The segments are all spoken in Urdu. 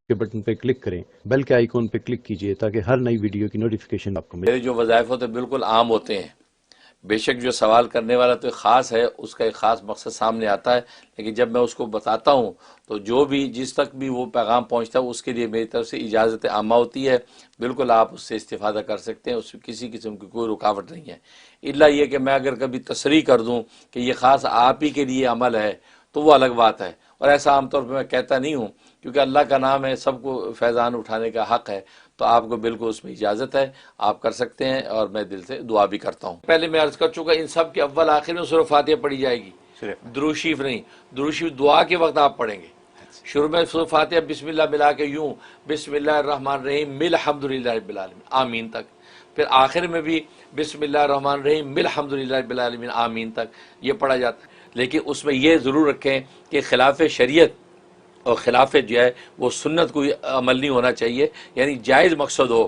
کے بٹن پہ کلک کریں، بیل کے آئیکن پہ کلک کیجئے تاکہ ہر نئی ویڈیو کی نوٹیفیکیشن آپ کو ملے۔ میرے جو وظائف ہوتے ہیں بالکل عام ہوتے ہیں، بے شک جو سوال کرنے والا تو خاص ہے، اس کا ایک خاص مقصد سامنے آتا ہے، لیکن جب میں اس کو بتاتا ہوں تو جو بھی جس تک بھی وہ پیغام پہنچتا ہے اس کے لیے میری طرف سے اجازت عامہ ہوتی ہے، بالکل آپ اس سے استفادہ کر سکتے ہیں، اس میں کسی قسم کی کوئی رکاوٹ نہیں ہے، الا یہ کہ میں اگر کبھی تصریح کر دوں کہ یہ خاص آپ ہی کے لیے عمل ہے تو وہ الگ بات ہے، اور ایسا عام طور پہ میں کہتا نہیں ہوں، کیونکہ اللہ کا نام ہے، سب کو فیضان اٹھانے کا حق ہے، تو آپ کو بالکل اس میں اجازت ہے، آپ کر سکتے ہیں، اور میں دل سے دعا بھی کرتا ہوں۔ پہلے میں عرض کر چکا ان سب کے اول آخر میں سورہ فاتحہ پڑھی جائے گی، درود شریف نہیں، درود شریف دعا کے وقت آپ پڑھیں گے۔ شروع میں سورہ فاتحہ بسم اللہ ملا کے یوں بسم اللہ الرحمن الرحیم الحمدللہ رب العالمین آمین تک، پھر آخر میں بھی بسم اللہ الرحمن الرحیم الحمدللہ رب العالمین آمین تک یہ پڑھا جاتا ہے، لیکن اس میں یہ ضرور رکھیں کہ خلاف شریعت اور خلاف جو ہے وہ سنت کوئی عمل نہیں ہونا چاہیے، یعنی جائز مقصد ہو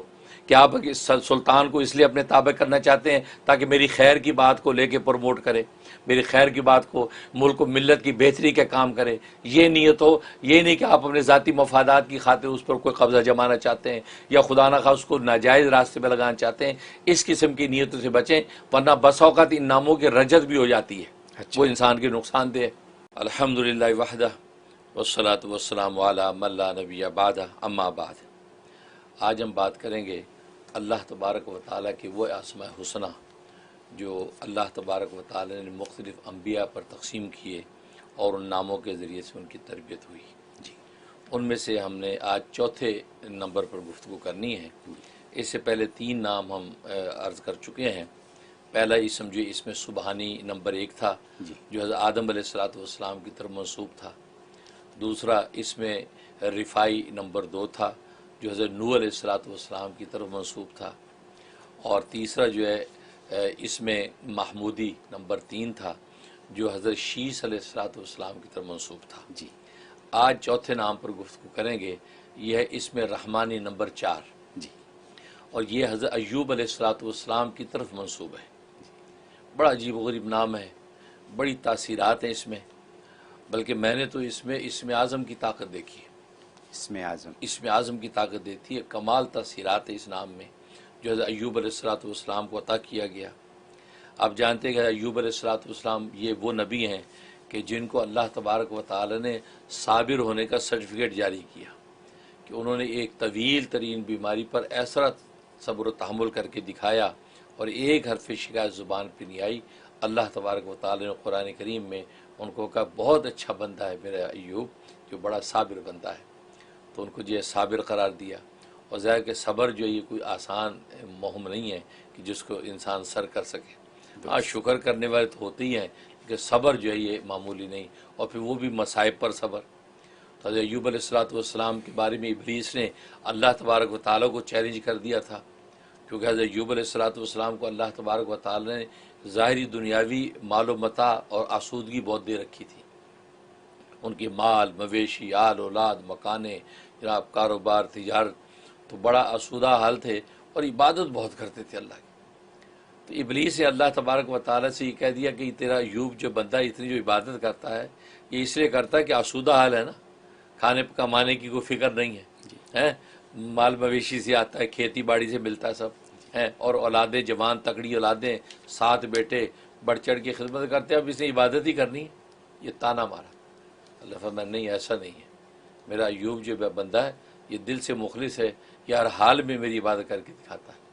کہ آپ سلطان کو اس لیے اپنے تابع کرنا چاہتے ہیں تاکہ میری خیر کی بات کو لے کے پروموٹ کرے، میری خیر کی بات کو، ملک و ملت کی بہتری کا کام کرے، یہ نیت ہو، یہ نہیں کہ آپ اپنے ذاتی مفادات کی خاطر اس پر کوئی قبضہ جمانا چاہتے ہیں یا خدا نہ خواہ اس کو ناجائز راستے پہ لگانا چاہتے ہیں، اس قسم کی نیتوں سے بچیں، ورنہ بسا اوقات ان ناموں کی رجت بھی ہو جاتی ہے، وہ انسان کے نقصان دہ ہے۔ الحمدللہ وحدہ والصلاة والسلام علی من لا نبی بعدہ اما بعد۔ آج ہم بات کریں گے اللہ تبارک و تعالیٰ کی وہ اسماء حسنہ جو اللہ تبارک و تعالیٰ نے مختلف انبیاء پر تقسیم کیے اور ان ناموں کے ذریعے سے ان کی تربیت ہوئی، ان میں سے ہم نے آج چوتھے نمبر پر گفتگو کرنی ہے۔ اس سے پہلے تین نام ہم عرض کر چکے ہیں۔ پہلا اسم جو اس میں سبحانی نمبر 1 تھا جو حضرت آدم علیہ السلام کی طرف منسوب تھا، دوسرا اس میں رفائی نمبر 2 تھا جو حضرت نوح علیہ السلام کی طرف منسوب تھا، اور تیسرا جو ہے اس میں محمودی نمبر 3 تھا جو حضرت شیس علیہ السلام کی طرف منسوب تھا۔ آج چوتھے نام پر گفتگو کریں گے، یہ ہے اس میں رحمانی نمبر 4 اور یہ حضرت ایوب علیہ السلام کی طرف منسوب ہے۔ بڑا عجیب و غریب نام ہے، بڑی تاثیرات ہیں اس میں، بلکہ میں نے تو اس میں اسم اعظم کی طاقت دیکھی ہے، اسم اعظم کی طاقت دیتی ہے، کمال تاثیرات ہے اس نام میں جو حضرت ایوب علیہ السلام کو عطا کیا گیا۔ آپ جانتے ہیں کہ ایوب علیہ السلام یہ وہ نبی ہیں کہ جن کو اللہ تبارک و تعالی نے صابر ہونے کا سرٹیفکیٹ جاری کیا، کہ انہوں نے ایک طویل ترین بیماری پر ایسا صبر و تحمل کر کے دکھایا اور ایک حرف شکایت زبان پہ نہیں آئی۔ اللہ تبارک و تعالی نے قرآن کریم میں ان کو کہا بہت اچھا بندہ ہے میرا ایوب، جو بڑا صابر بندہ ہے، تو ان کو جو ہے صابر قرار دیا۔ اور ظاہر کہ صبر جو ہے یہ کوئی آسان مہم نہیں ہے کہ جس کو انسان سر کر سکے، ہاں شکر کرنے والے تو ہوتے ہی ہیں، کہ صبر جو ہے یہ معمولی نہیں، اور پھر وہ بھی مصائب پر صبر۔ تو حضرت ایوب علیہ السلام کے بارے میں ابلیس نے اللہ تبارک و تعالیٰ کو چیلنج کر دیا تھا، کیونکہ حضرت ایوب علیہ السلام کو اللہ تبارک و تعالیٰ نے ظاہری دنیاوی مال و متاع اور آسودگی بہت دے رکھی تھی، ان کی مال مویشی آل اولاد مکانے جناب کاروبار تجارت، تو بڑا آسودہ حال تھے اور عبادت بہت کرتے تھے اللہ کی۔ تو ابلیس نے اللہ تبارک و تعالیٰ سے یہ کہہ دیا کہ تیرا ایوب جو بندہ اتنی جو عبادت کرتا ہے یہ اس لیے کرتا ہے کہ آسودہ حال ہے نا، کھانے کمانے کی کوئی فکر نہیں ہے، مال مویشی سے آتا ہے، کھیتی باڑی سے ملتا ہے سب ہے، اور اولادیں جوان تکڑی اولادیں، 7 بیٹے بڑھ چڑھ کے خدمت کرتے ہیں، اب اس نے عبادت ہی کرنی ہے، یہ تانا مارا۔ اللہ فرمایا نہیں ایسا نہیں ہے، میرا ایوب جو بندہ ہے یہ دل سے مخلص ہے، یہ ہر حال میں میری عبادت کر کے دکھاتا ہے۔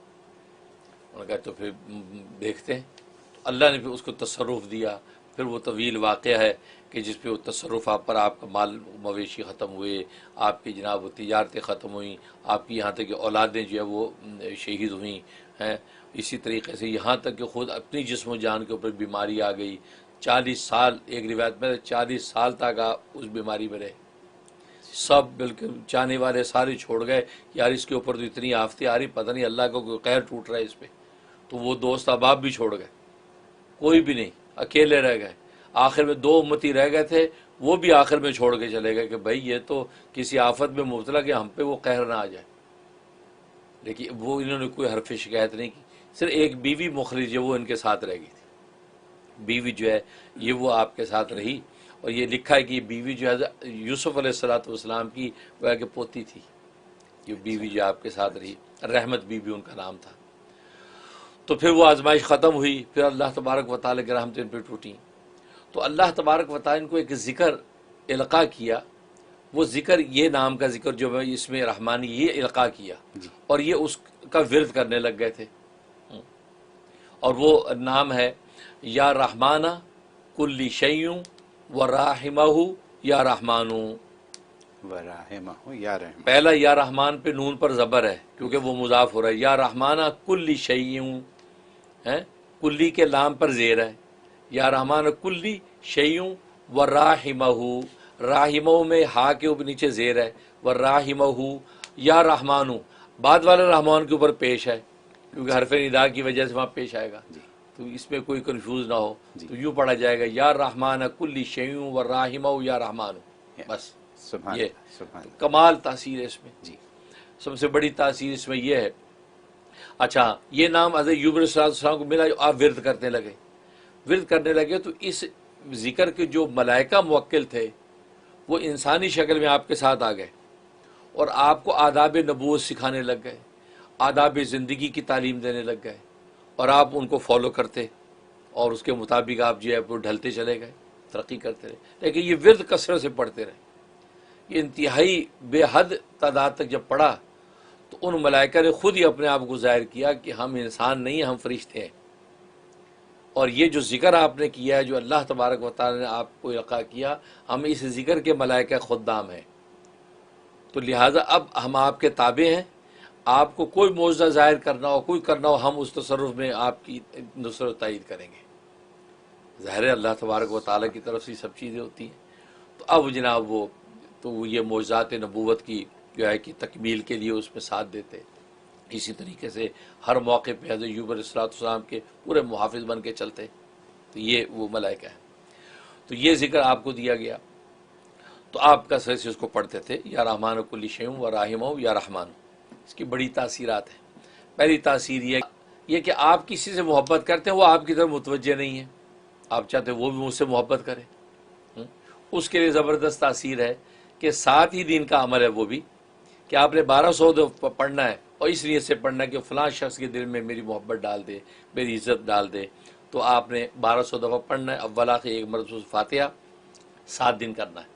انہوں نے کہا تو پھر دیکھتے ہیں، اللہ نے پھر اس کو تصرف دیا، پھر وہ طویل واقعہ ہے کہ جس پہ وہ تصرف آپ پر، آپ کا مال مویشی ختم ہوئے، آپ کی جناب وہ تجارتیں ختم ہوئیں، آپ کی یہاں تک کہ اولادیں جو ہے وہ شہید ہوئیں ہیں، اسی طریقے سے یہاں تک کہ خود اپنی جسم و جان کے اوپر بیماری آ گئی، 40 سال ایک روایت میں 40 سال تک آپ اس بیماری میں رہے، سب بالکل چاہنے والے سارے چھوڑ گئے، یار اس کے اوپر تو اتنی آفتیں آ رہی، پتہ نہیں اللہ کو کوئی قہر ٹوٹ رہا ہے اس پہ، تو وہ دوست احباب بھی چھوڑ گئے، کوئی بھی نہیں، اکیلے رہ گئے۔ آخر میں 2 امتی رہ گئے تھے، وہ بھی آخر میں چھوڑ کے چلے گئے کہ بھائی یہ تو کسی آفت میں مبتلا کہ ہم پہ وہ قہر نہ آ جائے، لیکن وہ انہوں نے کوئی حرف شکایت نہیں کی، صرف ایک بیوی مخلص جو وہ ان کے ساتھ رہ گئی تھی، بیوی جو ہے یہ وہ آپ کے ساتھ رہی، اور یہ لکھا ہے کہ یہ بیوی جو ہے یوسف علیہ السلام کی وہ کہ پوتی تھی، یہ بیوی جو آپ کے ساتھ رہی، رحمت بیوی ان کا نام تھا۔ تو پھر وہ آزمائش ختم ہوئی، پھر اللہ تبارک و تعالیٰ کی رحمتیں ان پہ ٹوٹیں، تو اللہ تبارک و تعالیٰ ان کو ایک ذکر القاء کیا، وہ ذکر یہ نام کا ذکر جو میں اس میں رحمانی یہ القاء کیا، اور یہ اس کا ورد کرنے لگ گئے تھے، اور وہ نام ہے یا رحمانہ کل شیء و راحمہ یا رحمانو۔ ورحمہ یا رحمہ، پہلا یا رحمان پہ نون پر زبر ہے کیونکہ وہ مضاف ہو رہا ہے، یا رحمانہ کل شیء ہے، کلی کے لام پر زیر ہے، یا رحمان کلی شیء و راحمہ، راحمہ میں ہا کے اوپر نیچے زیر ہے، و راحمہ یا رحمانو، بعد والا رحمان کے اوپر پیش ہے کیونکہ حرف ندا کی وجہ سے وہاں پیش آئے گا، تو اس میں کوئی کنفیوز نہ ہو، تو یوں پڑھا جائے گا یا رحمان کل شیء و راحمہ یا رحمانو، بس سبحان یہ اللہ، سبحان اللہ، کمال تاثیر ہے اس میں، جی سب سے بڑی تاثیر اس میں یہ ہے۔ اچھا یہ نام حضرت ایوب علیہ السلام کو ملا، جو آپ ورد کرنے لگے، ورد کرنے لگے تو اس ذکر کے جو ملائکہ موکل تھے وہ انسانی شکل میں آپ کے ساتھ آ گئے اور آپ کو آداب نبوت سکھانے لگ گئے، آداب زندگی کی تعلیم دینے لگ گئے، اور آپ ان کو فالو کرتے اور اس کے مطابق آپ جو ہے وہ ڈھلتے چلے گئے، ترقی کرتے رہے۔ لیکن یہ ورد کثرت سے پڑھتے رہے، یہ انتہائی بے حد تعداد تک جب پڑھا تو ان ملائکہ نے خود ہی اپنے آپ کو ظاہر کیا کہ ہم انسان نہیں ہیں، ہم فرشتے ہیں، اور یہ جو ذکر آپ نے کیا ہے، جو اللہ تبارک و تعالی نے آپ کو القاء کیا، ہم اس ذکر کے ملائکہ خدام ہیں، تو لہٰذا اب ہم آپ کے تابع ہیں، آپ کو کوئی معجزہ ظاہر کرنا ہو، کوئی کرنا ہو، ہم اس تصرف میں آپ کی نصرت و تائید کریں گے۔ ظاہر ہے اللہ تبارک و تعالیٰ کی طرف سے یہ سب چیزیں ہوتی ہیں۔ تو اب جناب وہ یہ معجزات نبوت کی جو ہے کہ تکمیل کے لیے اس میں ساتھ دیتے، اسی طریقے سے ہر موقع پہ حضرت ایوب علیہ السلام کے پورے محافظ بن کے چلتے، تو یہ وہ ملائکہ ہیں۔ تو یہ ذکر آپ کو دیا گیا، تو آپ کا سر سے اس کو پڑھتے تھے، یا رحمان کل شیء و راحمہ یا رحمان۔ اس کی بڑی تاثیرات ہیں۔ پہلی تاثیر یہ کہ آپ کسی سے محبت کرتے ہیں، وہ آپ کی طرف متوجہ نہیں ہے، آپ چاہتے ہیں وہ بھی مجھ سے محبت کرے، اس کے لیے زبردست تاثیر ہے کہ 7 ہی دن کا عمل ہے وہ بھی، کہ آپ نے 1200 دفعہ پڑھنا ہے، اور اس نیت سے پڑھنا ہے کہ فلاں شخص کے دل میں میری محبت ڈال دے، میری عزت ڈال دے، تو آپ نے 1200 دفعہ پڑھنا ہے، اول آخر ایک مرتبہ فاتحہ 7 دن کرنا ہے،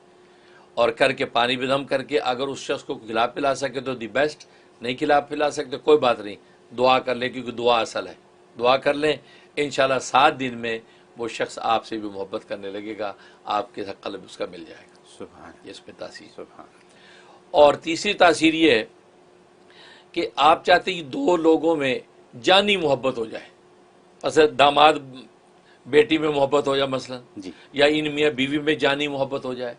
اور کر کے پانی بھی دم کر کے، اگر اس شخص کو کھلا پلا سکے تو دی بیسٹ، نہیں کھلا پلا سکتے کوئی بات نہیں، دعا کر لیں کیونکہ دعا اصل ہے، دعا کر لیں، انشاءاللہ 7 دن میں وہ شخص آپ سے بھی محبت کرنے لگے گا، آپ کے قلب اس کا مل جائے گا۔ سبحان یہ اس میں تاثیر۔ سبحان اور تیسری تاثیر یہ ہے کہ آپ چاہتے ہیں کہ 2 لوگوں میں جانی محبت ہو جائے، مثلا داماد بیٹی میں محبت ہو جائے مثلا، جی یا ان میاں بیوی میں جانی محبت ہو جائے،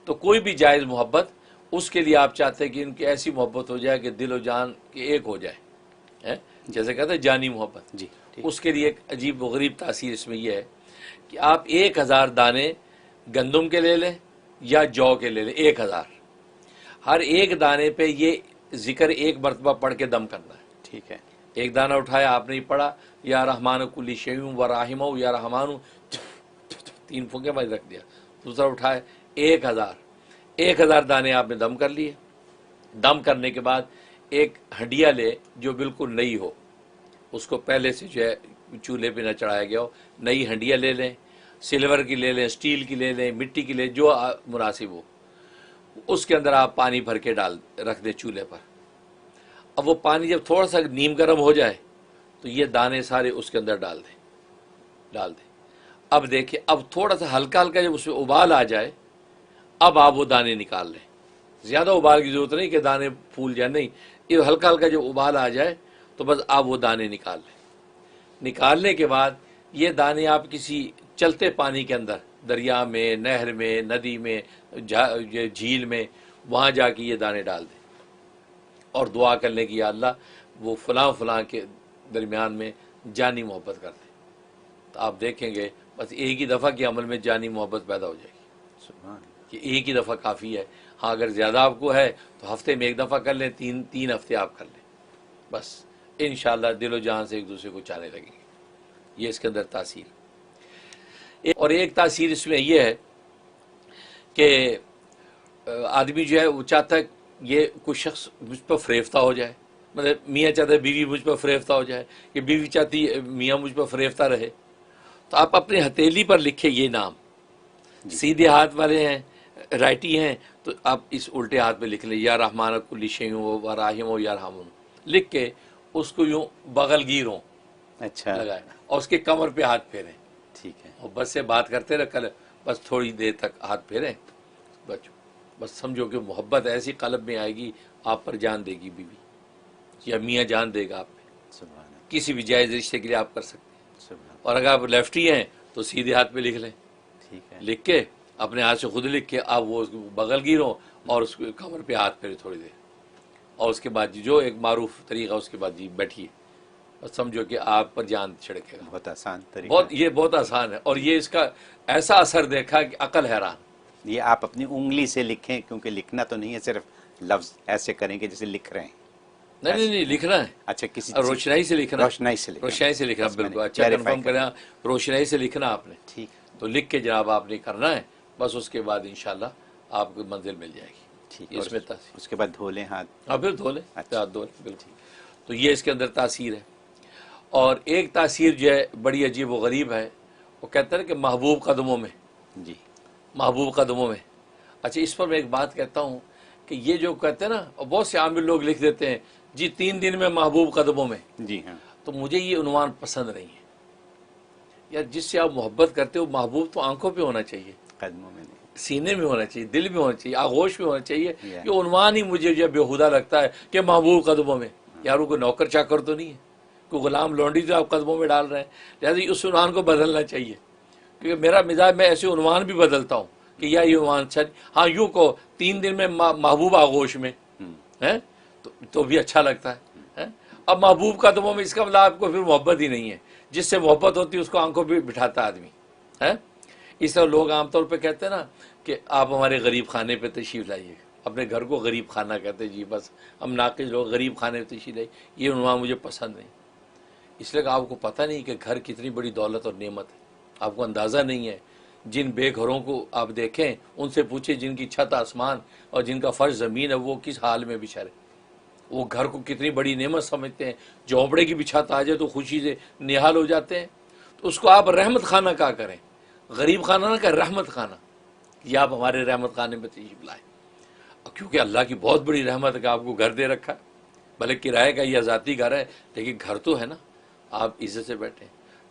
تو کوئی بھی جائز محبت، اس کے لیے آپ چاہتے ہیں کہ ان کی ایسی محبت ہو جائے کہ دل و جان کے ایک ہو جائے، جیسے کہتے ہیں جانی محبت۔ جی ٹھیک، اس کے لیے ایک عجیب و غریب تاثیر اس میں یہ ہے کہ آپ 1000 دانے گندم کے لے لیں یا جو کے لے لیں، 1000، ہر ایک دانے پہ یہ ذکر ایک مرتبہ پڑھ کے دم کرنا ہے۔ ٹھیک ہے، ایک دانہ اٹھایا آپ نے پڑھا یا رحمان کل شیء و راحمہ یا رحمان، 3 پھونکے میں رکھ دیا، دوسرا اٹھائے 1000 دانے آپ نے دم کر لیے۔ دم کرنے کے بعد ایک ہنڈیا لے جو بالکل نئی ہو، اس کو پہلے سے جو ہے چولہے پہ نہ چڑھایا گیا ہو، نئی ہنڈیا لے لیں، سلور کی لے لیں، اسٹیل کی لے لیں، مٹی کی لے، جو مناسب ہو، اس کے اندر آپ پانی بھر کے رکھ دیں چولہے پر۔ اب وہ پانی جب تھوڑا سا نیم گرم ہو جائے تو یہ دانے سارے اس کے اندر ڈال دیں۔ اب دیکھیں، اب تھوڑا سا ہلکا جب اس میں ابال آ جائے، اب آپ وہ دانے نکال لیں۔ زیادہ ابال کی ضرورت نہیں کہ دانے پھول جائیں، نہیں، یہ ہلکا جب ابال آ جائے تو بس آپ وہ دانے نکال لیں۔ نکالنے کے بعد یہ دانے آپ کسی چلتے پانی کے اندر، دریا میں، نہر میں، ندی میں، جھیل میں، وہاں جا کے یہ دانے ڈال دیں اور دعا کر لیں کہ یا اللہ وہ فلاں کے درمیان میں جانی محبت کر دیں، تو آپ دیکھیں گے بس ایک ہی دفعہ کے عمل میں جانی محبت پیدا ہو جائے گی، سبحان کہ ایک ہی دفعہ کافی ہے۔ ہاں اگر زیادہ آپ کو ہے تو ہفتے میں 1 دفعہ کر لیں، 3 ہفتے آپ کر لیں، بس انشاءاللہ دل و جان سے ایک دوسرے کو چاہنے لگیں گے۔ یہ اس کے اندر تاثیر۔ اور ایک تاثیر اس میں یہ ہے کہ آدمی جو ہے وہ چاہتا ہے یہ کوئی شخص مجھ پر فریفتہ ہو جائے، مطلب میاں چاہتا ہے بیوی مجھ پر فریفتہ ہو جائے، کہ بیوی چاہتی ہے میاں مجھ پر فریفتہ رہے، تو آپ اپنی ہتھیلی پر لکھیں یہ نام، سیدھے ہاتھ والے ہیں رائٹی ہیں تو آپ اس الٹے ہاتھ پہ لکھ لیں، یا رحمان کل شیء و راحم و یا رحم، لکھ کے اس کو یوں بغل گیروں اچھا لگائیں اور اس کے کمر پہ ہاتھ پھیریں، ٹھیک ہے، اور بس سے بات کرتے رہے کل، بس تھوڑی دیر تک ہاتھ پھیریں، بس سمجھو کہ محبت ایسی قلب میں آئے گی، آپ پر جان دے گی بیوی، یا میاں جان دے گا آپ پہ، سبحان اللہ، کسی بھی جائز رشتے کے لیے آپ کر سکتے ہیں۔ سبحان اللہ، اور اگر آپ لیفٹی ہیں تو سیدھے ہاتھ پہ لکھ لیں، ٹھیک ہے، لکھ کے اپنے ہاتھ سے خود لکھ کے آپ وہ بغل گیروں اور اس کو کمر پہ ہاتھ پھیرے تھوڑی دیر، اور اس کے بعد جو ایک معروف طریقہ اس کے بعد جی بیٹھیے، اور سمجھو کہ آپ پر جان چھڑکے گا۔ بہت آسان طریقہ بہت ہے۔ یہ بہت آسان ہے، اور یہ اس کا ایسا اثر دیکھا کہ عقل حیران۔ یہ آپ اپنی انگلی سے لکھیں، کیونکہ لکھنا تو نہیں ہے، صرف لفظ ایسے کریں کہ جیسے لکھ رہے ہیں۔ نہیں نہیں لکھنا ہے، اچھا، کسی روشنائی سے لکھنا، روشنائی سے لکھنا، روشنائی سے لکھنا، بس میں نے بالکل اچھا clarify کنفرم کریں، روشنائی سے لکھنا آپ نے، ٹھیک، تو لکھ کے جناب آپ نے کرنا ہے، بس اس کے بعد انشاءاللہ آپ کو منزل مل جائے گی۔ ٹھیک، اس میں تاثیر، اس کے بعد دھو لیں ہاتھ۔ ہاں پھر دھو لیں، اچھا، ہاتھ دھو لیں، بالکل۔ تو یہ اس کے اندر تاثیر ہے۔ اور ایک تاثیر جو ہے بڑی عجیب و غریب ہے، وہ کہتے ہیں کہ محبوب قدموں میں، جی، محبوب قدموں میں۔ اچھا اس پر میں ایک بات کہتا ہوں کہ یہ جو کہتے ہیں نا، اور بہت سے عامل لوگ لکھ دیتے ہیں جی 3 دن میں محبوب قدموں میں، جی ہاں، تو مجھے یہ عنوان پسند نہیں ہے۔ یا جس سے آپ محبت کرتے ہو، محبوب تو آنکھوں پہ ہونا چاہیے، قدموں میں نہیں، سینے میں ہونا چاہیے، دل میں ہونا چاہیے، آغوش میں ہونا چاہیے۔ Yeah. یہ عنوان ہی مجھے جو بےہودہ لگتا ہے کہ محبوب قدموں میں، یارو کوئی نوکر چاکر تو نہیں ہے، کوئی غلام لونڈی تو آپ قدموں میں ڈال رہے ہیں، لہٰذا اس عنوان کو بدلنا چاہیے، کیونکہ میرا مزاج میں ایسے عنوان بھی بدلتا ہوں کہ یا یہ عنوان اچھا نہیں، ہاں یوں کو 3 دن میں محبوب آغوش میں ہے تو بھی اچھا لگتا ہے۔ اب محبوب قدموں میں اس کا مطلب آپ کو پھر محبت ہی نہیں ہے، جس سے محبت ہوتی ہے اس کو آنکھوں پہ بٹھاتا آدمی ہے۔ اس طرح لوگ عام طور پہ کہتے ہیں نا کہ آپ ہمارے غریب خانے پہ تشریف لائیے، اپنے گھر کو غریب خانہ کہتے ہیں، جی بس ہم ناقص لوگ غریب خانے پہ تشریف لائیے، یہ عنوان مجھے پسند نہیں، اس لیے کہ آپ کو پتہ نہیں کہ گھر کتنی بڑی دولت اور نعمت ہے، آپ کو اندازہ نہیں ہے۔ جن بے گھروں کو آپ دیکھیں ان سے پوچھیں جن کی چھت آسمان اور جن کا فرش زمین ہے وہ کس حال میں بچارے، وہ گھر کو کتنی بڑی نعمت سمجھتے ہیں، جھونپڑے کی بھی چھت آ جائے تو خوشی سے نہال ہو جاتے ہیں، تو اس کو آپ رحمت خانہ کہا کریں، غریب خانہ نہ کہ رحمت خانہ، یہ آپ ہمارے رحمت خانے میں تشریف لائیں، کیونکہ اللہ کی بہت بڑی رحمت ہے کہ آپ کو گھر دے رکھا ہے، بھلے کرائے کا یا ذاتی گھر ہے لیکن گھر تو ہے نا، آپ عزت سے بیٹھیں۔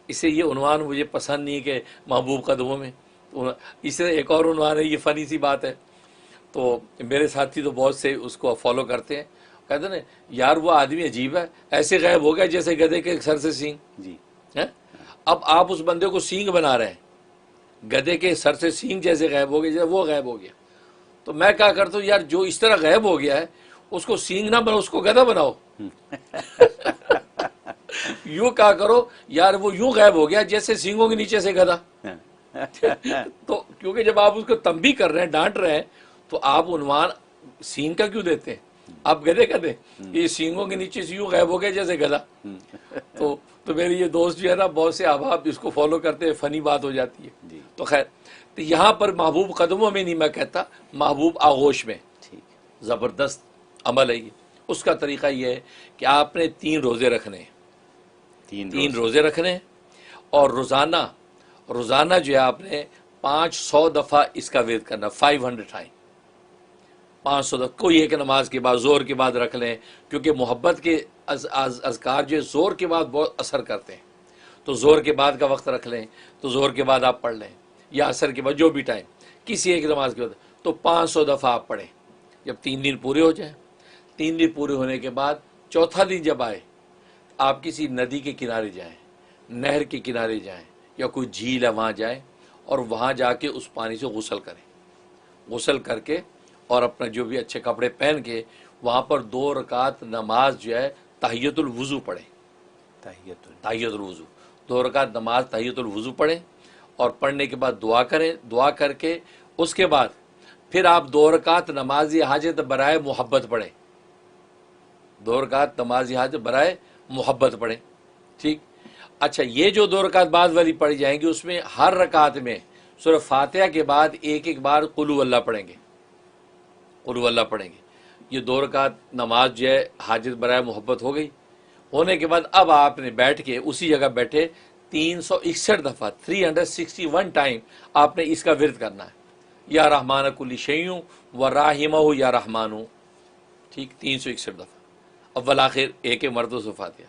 اس سے یہ عنوان مجھے پسند نہیں ہے کہ محبوب قدموں میں۔ اس سے ایک اور عنوان ہے، یہ فنی سی بات ہے، تو میرے ساتھی تو بہت سے اس کو فالو کرتے ہیں، کہتے ہیں نا یار وہ آدمی عجیب ہے، ایسے غائب ہو گیا جیسے گدھے کے سر سے سینگ جی، ہے۔ اب آپ اس بندے کو سینگ بنا رہے ہیں، گدھے کے سر سے سینگ جیسے غائب ہو گیا جیسے وہ غائب ہو گیا، تو میں کہا کرتا ہوں یار جو اس طرح غائب ہو گیا ہے اس کو سینگ نہ بناؤ، اس کو گدھا بناؤ۔ یوں کہا کرو یار وہ یوں غائب ہو گیا جیسے سینگوں کے نیچے سے گدھا۔ تو کیونکہ جب آپ اس کو تنبیہ کر رہے ہیں، ڈانٹ رہے ہیں، تو آپ عنوان سینگ کا کیوں دیتے ہیں؟ آپ گدھے کا دیں، یہ سینگوں کے نیچے سے یوں غائب ہو گیا جیسے گدھا۔ تو میرے یہ دوست جو ہے نا بہت سے احباب اس کو فالو کرتے ہیں، فنی بات ہو جاتی ہے۔ جی، تو خیر، تو یہاں پر محبوب قدموں میں نہیں میں کہتا، محبوب آغوش میں، ٹھیک، زبردست عمل ہے یہ۔ اس کا طریقہ یہ ہے کہ آپ نے 3 روزے رکھنے ہیں، 3 روزے رکھنے ہیں، اور روزانہ جو ہے آپ نے 500 دفعہ اس کا ورد کرنا، 500 ٹائم، 500 دفعہ، کوئی ایک نماز کے بعد، زور کے بعد رکھ لیں، کیونکہ محبت کے اذکار جو ہے زور کے بعد بہت اثر کرتے ہیں، تو زور کے بعد کا وقت رکھ لیں، تو زور کے بعد آپ پڑھ لیں، یا عصر کے بعد، جو بھی ٹائم، کسی ایک نماز کے بعد، تو 500 دفعہ آپ پڑھیں۔ جب 3 دن پورے ہو جائیں، 3 دن پورے ہونے کے بعد چوتھا دن جب آئے، آپ کسی ندی کے کنارے جائیں، نہر کے کنارے جائیں، یا کوئی جھیل ہے وہاں جائیں، اور وہاں جا کے اس پانی سے غسل کریں، غسل کر کے اور اپنا جو بھی اچھے کپڑے پہن کے وہاں پر 2 رکعت نماز جو ہے تحیۃ الوضو پڑھیں، تحیۃ الوضو، 2 رکعت نماز تحیۃ الوضو پڑھیں، اور پڑھنے کے بعد دعا کریں، دعا کر کے اس کے بعد پھر آپ 2 رکعت نماز حاجت برائے محبت پڑھیں، 2 رکعت نماز حاجت برائے محبت پڑھیں، ٹھیک۔ اچھا یہ جو 2 رکعت بعد والی پڑھی جائیں گی اس میں ہر رکعت میں سورہ فاتحہ کے بعد ایک ایک بار قل ہو اللہ پڑھیں گے، قل ہو اللہ پڑھیں گے. یہ 2 رکعت نماز جو ہے حاجت برائے محبت ہو گئی. ہونے کے بعد اب آپ نے بیٹھ کے اسی جگہ بیٹھے 361 دفعہ 361 ٹائم آپ نے اس کا ورد کرنا ہے. یا رحمان کل شیء و راحمہ یا رحمانو، ٹھیک، 361 دفعہ اول آخر ایک مرتبہ سے فاتحہ،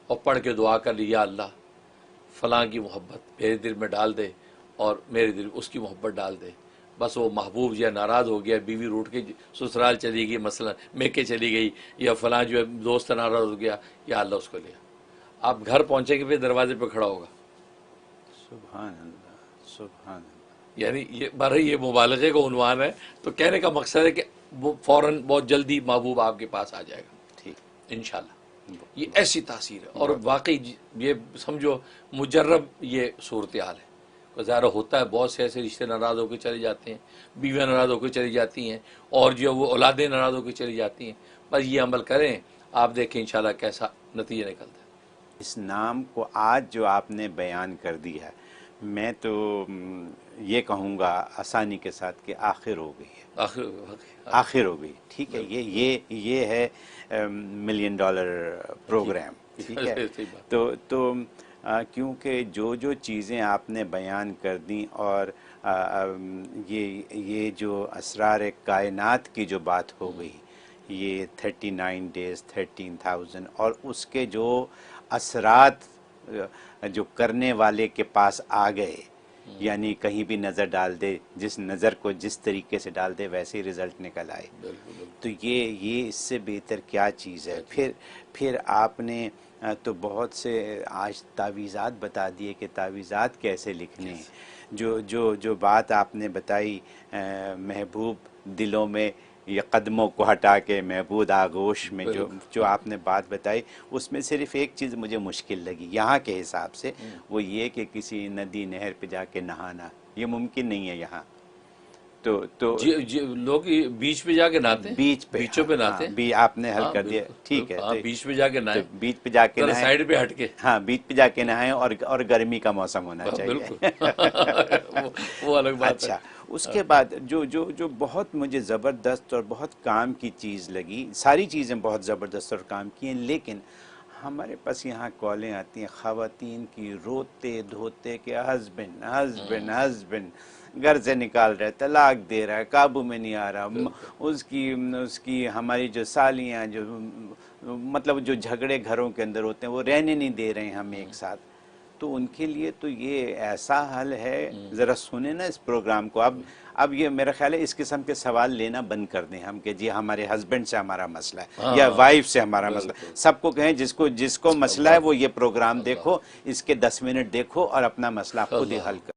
اور پڑھ کے دعا کر لی، یا اللہ فلاں کی محبت میرے دل میں ڈال دے اور میرے دل اس کی محبت ڈال دے. بس وہ محبوب جو ہے ناراض ہو گیا، بیوی روٹ کے سسرال چلی گئی، مثلا میکے چلی گئی، یا فلاں جو ہے دوست ناراض ہو گیا، یا اللہ اس کو لیا. آپ گھر پہنچے کے پھر دروازے پہ کھڑا ہوگا. سبحان اللہ، سبحان اللہ. یعنی یہ برے یہ مبالغے کا عنوان ہے، تو کہنے کا مقصد ہے کہ وہ فوراً بہت جلدی محبوب آپ کے پاس آ جائے گا ٹھیک. انشاءاللہ. یہ ایسی تاثیر ہے، اور واقعی یہ سمجھو مجرب یہ صورتحال ہے. ظاہر ہوتا ہے بہت سے ایسے رشتے ناراض ہو کے چلے جاتے ہیں، بیویاں ناراض ہو کے چلی جاتی ہیں، اور جو وہ اولادیں ناراض ہو کے چلی جاتی ہیں. بس یہ عمل کریں، آپ دیکھیں انشاءاللہ کیسا نتیجہ نکلتا ہے. اس نام کو آج جو آپ نے بیان کر دیا، میں تو یہ کہوں گا آسانی کے ساتھ کہ آخر ہو گئی ہے، آخر ہو گئی. ٹھیک ہے، یہ ہے $1 ملین پروگرام. ٹھیک ہے، تو کیونکہ جو چیزیں آپ نے بیان کر دیں، اور یہ جو اسرار کائنات کی جو بات ہو گئی، یہ 39 days 13,000، اور اس کے جو اثرات جو کرنے والے کے پاس آ گئے، یعنی کہیں بھی نظر ڈال دے، جس نظر کو جس طریقے سے ڈال دے ویسے ہی رزلٹ نکل آئے. تو یہ اس سے بہتر کیا چیز ہے. پھر آپ نے تو بہت سے آج تعویذات بتا دیے کہ تعویذات کیسے لکھنے ہیں. جو بات آپ نے بتائی محبوب دلوں میں یا قدموں کو ہٹا کے محبوب آغوش میں، جو آپ نے بات بتائی، اس میں صرف ایک چیز مجھے مشکل لگی یہاں کے حساب سے، وہ یہ کہ کسی ندی نہر پہ جا کے نہانا یہ ممکن نہیں ہے یہاں. تو جی لوگ بیچ پہ جا کے نہاتے ہیں، بیچ پہ، بیچوں پہ نہاتے ہیں. آپ نے حل کر دیا. ٹھیک ہے، بیچ پہ جا کے نہائیں، بیچ پہ جا کے نہائیں، سائڈ پہ ہٹ کے. ہاں بیچ پہ جا کے نہائیں، اور گرمی کا موسم ہونا چاہیے. بالکل وہ الگ بات ہے. اچھا، اس کے بعد جو بہت مجھے زبردست اور بہت کام کی چیز لگی، ساری چیزیں بہت زبردست اور کام کی ہیں، لیکن ہمارے پاس یہاں کالیں آتی ہیں خواتین کی روتے دھوتے کہ ہسبینڈ ہسبینڈ ہسبینڈ گھر سے نکال رہا ہے، طلاق دے رہا ہے، قابو میں نہیں آ رہا. اس کی ہماری جو سالیاں، جو مطلب جو جھگڑے گھروں کے اندر ہوتے ہیں، وہ رہنے نہیں دے رہے ہیں ہم ایک ساتھ. تو ان کے لیے تو یہ ایسا حل ہے، ذرا سنیں نا اس پروگرام کو. اب یہ میرا خیال ہے اس قسم کے سوال لینا بند کر دیں ہم، کہ جی ہمارے ہسبینڈ سے ہمارا مسئلہ ہے یا وائف سے ہمارا مسئلہ. سب کو کہیں جس کو مسئلہ ہے وہ یہ پروگرام دیکھو، اس کے 10 منٹ دیکھو اور اپنا مسئلہ خود ہی حل کرو.